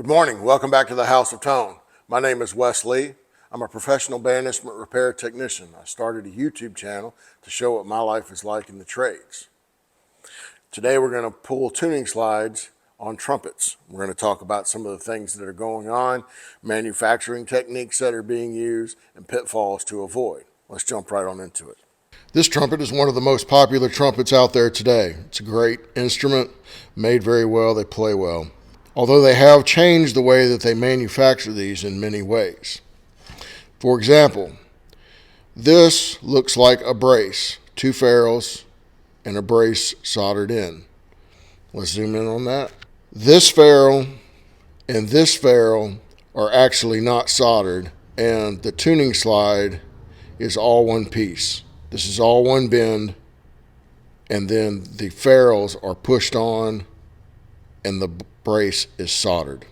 Good morning. Welcome back to the House of Tone. My name is Wes Lee. I'm a professional band instrument repair technician. I started a YouTube channel to show what my life is like in the trades. Today we're going to pull tuning slides on trumpets. We're going to talk about some of the things that are going on, manufacturing techniques that are being used, and pitfalls to avoid. Let's jump right on into it. This trumpet is one of the most popular trumpets out there today. It's a great instrument, made very well, they play well. Although they have changed the way that they manufacture these in many ways. For example, this looks like a brace, two ferrules and a brace soldered in. Let's zoom in on that. This ferrule and this ferrule are actually not soldered, and the tuning slide is all one piece. This is all one bend, and then the ferrules are pushed on and the brace is soldered.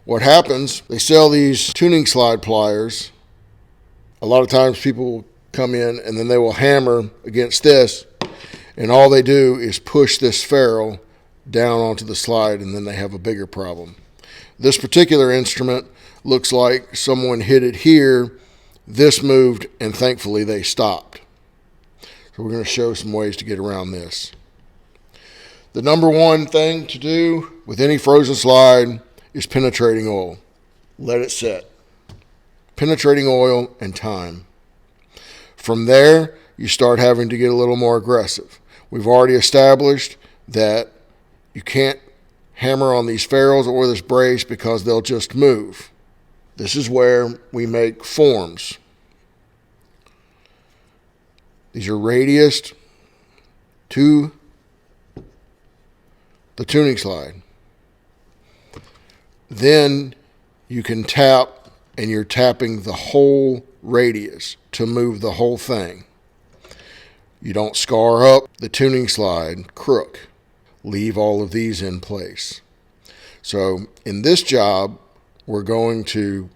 What happens, they sell these tuning slide pliers. A lot of times people will come in and then they will hammer against this, and all they do is push this ferrule down onto the slide, and then they have a bigger problem. This particular instrument looks like someone hit it here, this moved, and thankfully they stopped. So we're going to show some ways to get around this. The number one thing to do with any frozen slide is penetrating oil. Let it set. Penetrating oil and time. From there, you start having to get a little more aggressive. We've already established that you can't hammer on these ferrules or this brace because they'll just move. This is where we make forms. These are radiused to the tuning slide. Then you can tap, and you're tapping the whole radius to move the whole thing. You don't scar up the tuning slide crook. Leave all of these in place. So in this job, we're going to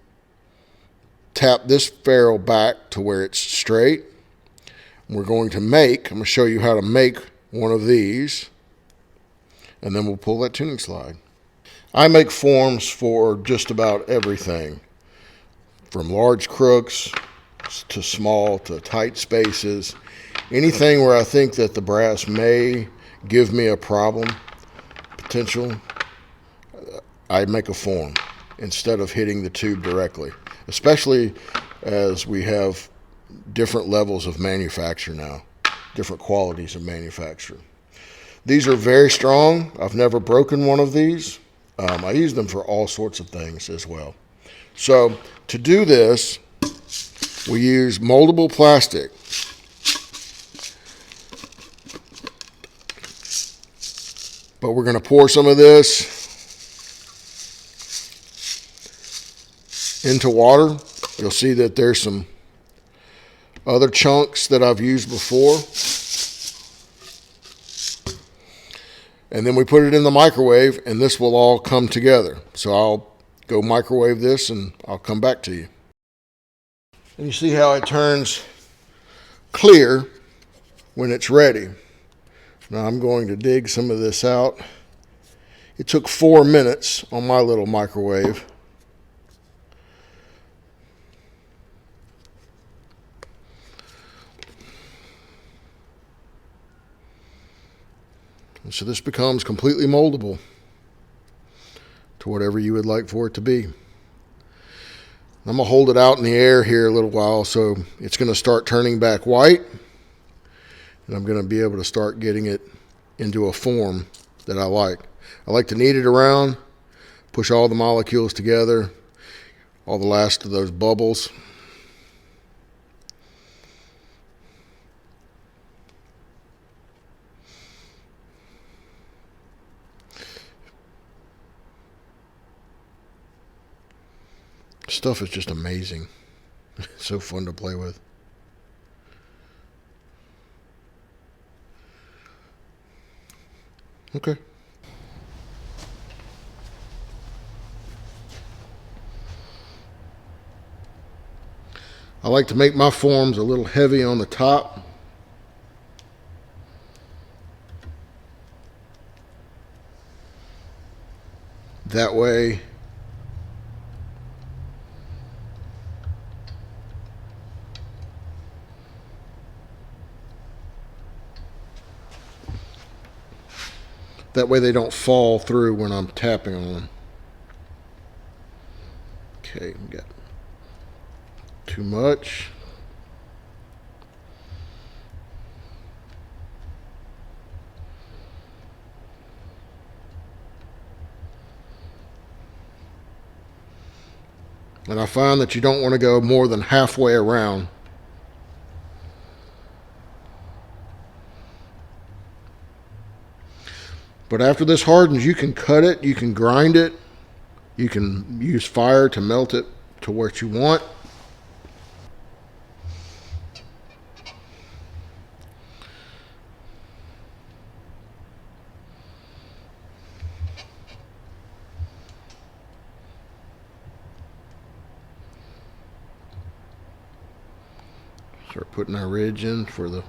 tap this ferrule back to where it's straight. I'm going to show you how to make one of these, and then we'll pull that tuning slide. I make forms for just about everything, from large crooks to small to tight spaces. Anything where I think that the brass may give me a problem, potential, I make a form instead of hitting the tube directly, especially as we have different levels of manufacture now, different qualities of manufacture. These are very strong. I've never broken one of these. I use them for all sorts of things as well. So to do this, we use moldable plastic. But we're going to pour some of this into water. You'll see that there's some other chunks that I've used before. And then we put it in the microwave, and this will all come together. So I'll go microwave this, and I'll come back to you. And you see how it turns clear when it's ready. Now I'm going to dig some of this out. It took 4 minutes on my little microwave. And so this becomes completely moldable to whatever you would like for it to be. I'm going to hold it out in the air here a little while, so it's going to start turning back white, and I'm going to be able to start getting it into a form that I like. I like to knead it around, push all the molecules together, all the last of those bubbles. Stuff is just amazing. It's so fun to play with. Okay. I like to make my forms a little heavy on the top. That way That way they don't fall through when I'm tapping on them. Okay, we got too much. And I find that you don't want to go more than halfway around. But after this hardens, you can cut it, you can grind it, you can use fire to melt it to what you want. Start putting our ridge in for the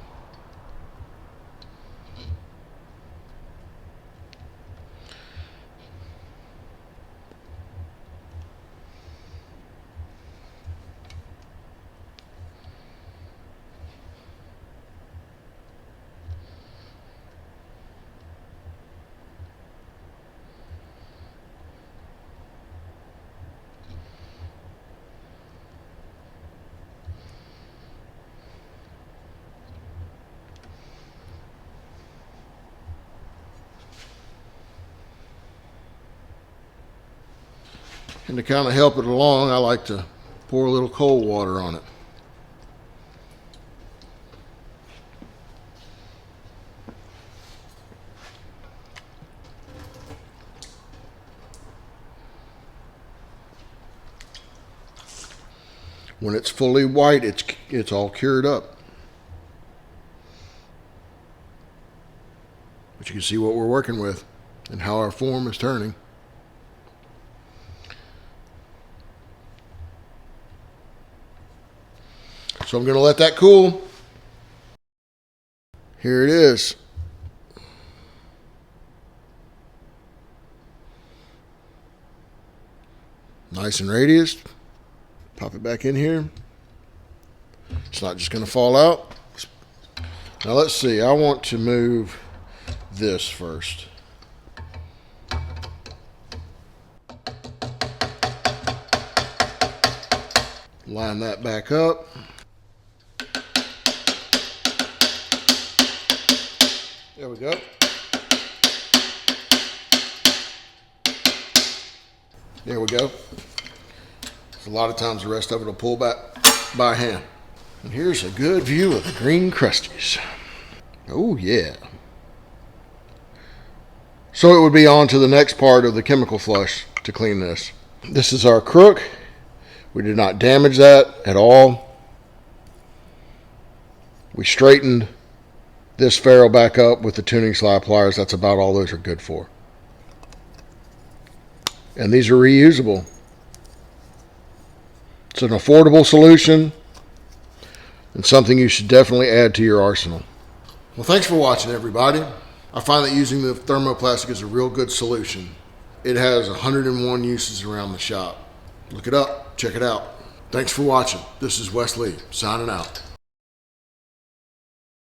and to kind of help it along, I like to pour a little cold water on it. When it's fully white, it's all cured up. But you can see what we're working with and how our form is turning. So I'm going to let that cool. Here it is. Nice and radius. Pop it back in here. It's not just going to fall out. Now let's see. I want to move this first. Line that back up. There we go. There we go. So a lot of times the rest of it will pull back by hand. And here's a good view of the green crusties. Oh yeah. So it would be on to the next part of the chemical flush to clean this. This is our crook. We did not damage that at all. We straightened this ferrule back up with the tuning slide pliers. That's about all those are good for. And these are reusable. It's an affordable solution and something you should definitely add to your arsenal. Well, thanks for watching, everybody. I find that using the thermoplastic is a real good solution. It has 101 uses around the shop. Look it up, check it out. Thanks for watching. This is Wes Lee, signing out.